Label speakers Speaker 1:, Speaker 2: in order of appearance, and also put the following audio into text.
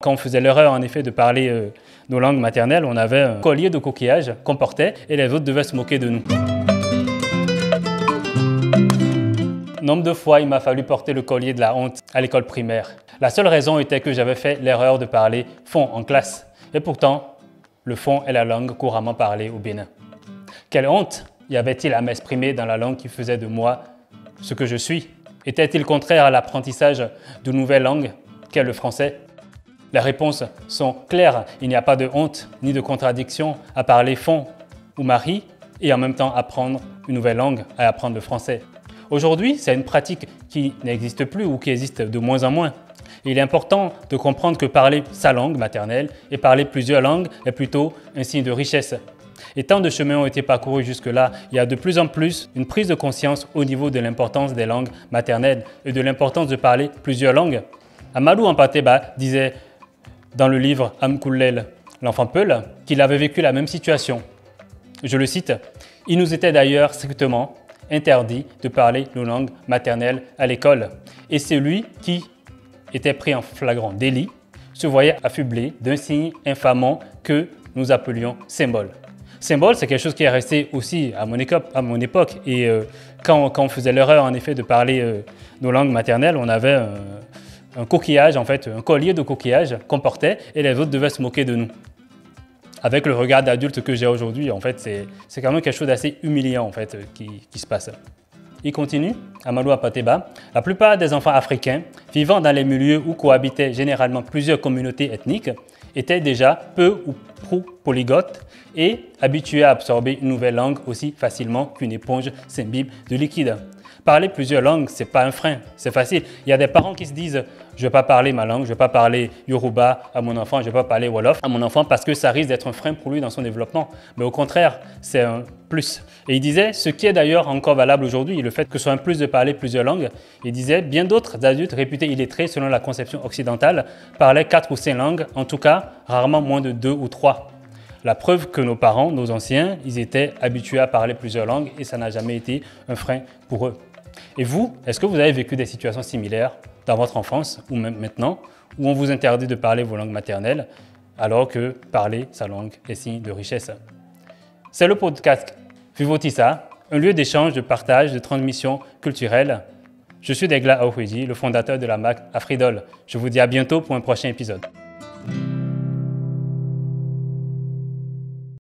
Speaker 1: quand on faisait l'erreur en effet de parler nos langues maternelles, on avait un collier de coquillages qu'on portait et les autres devaient se moquer de nous. Nombre de fois, il m'a fallu porter le collier de la honte à l'école primaire. La seule raison était que j'avais fait l'erreur de parler fon en classe. Et pourtant, le fon est la langue couramment parlée au Bénin. Quelle honte y avait-il à m'exprimer dans la langue qui faisait de moi ce que je suis? Était-il contraire à l'apprentissage d'une nouvelle langue qu'est le français? Les réponses sont claires. Il n'y a pas de honte ni de contradiction à parler fon ou mari et en même temps apprendre une nouvelle langue, à apprendre le français. Aujourd'hui, c'est une pratique qui n'existe plus ou qui existe de moins en moins. Il est important de comprendre que parler sa langue maternelle et parler plusieurs langues est plutôt un signe de richesse. Et tant de chemins ont été parcourus jusque-là, il y a de plus en plus une prise de conscience au niveau de l'importance des langues maternelles et de l'importance de parler plusieurs langues. Amadou Hampâté-Bâ disait dans le livre Amkoulel, l'enfant Peul, qu'il avait vécu la même situation. Je le cite, « Il nous était d'ailleurs strictement interdit de parler nos langues maternelles à l'école. Et celui qui était pris en flagrant délit se voyait affublé d'un signe infamant que nous appelions symbole. » Symbole, c'est quelque chose qui est resté aussi à mon époque. Et quand on faisait l'erreur en effet de parler nos langues maternelles, on avait un coquillage, en fait, un collier de coquillages qu'on portait et les autres devaient se moquer de nous. Avec le regard d'adulte que j'ai aujourd'hui, en fait, c'est quand même quelque chose d'assez humiliant en fait, qui se passe. Il continue, Amadou Hampâté-Bâ, la plupart des enfants africains vivant dans les milieux où cohabitaient généralement plusieurs communautés ethniques étaient déjà peu ou prou polyglottes et habitués à absorber une nouvelle langue aussi facilement qu'une éponge s'imbibe de liquide. Parler plusieurs langues, ce n'est pas un frein, c'est facile. Il y a des parents qui se disent « je ne vais pas parler ma langue, je ne vais pas parler Yoruba à mon enfant, je ne vais pas parler Wolof à mon enfant parce que ça risque d'être un frein pour lui dans son développement. » Mais au contraire, c'est un plus. Et il disait, ce qui est d'ailleurs encore valable aujourd'hui, le fait que ce soit un plus de parler plusieurs langues, il disait « bien d'autres adultes réputés illettrés selon la conception occidentale parlaient 4 ou 5 langues, en tout cas rarement moins de 2 ou 3. » La preuve que nos parents, nos anciens, ils étaient habitués à parler plusieurs langues et ça n'a jamais été un frein pour eux. Et vous, est-ce que vous avez vécu des situations similaires dans votre enfance ou même maintenant où on vous interdit de parler vos langues maternelles alors que parler sa langue est signe de richesse? C'est le podcast Vivotissa, un lieu d'échange, de partage, de transmission culturelle. Je suis Degla Aouhouidi, le fondateur de la marque Afridol. Je vous dis à bientôt pour un prochain épisode.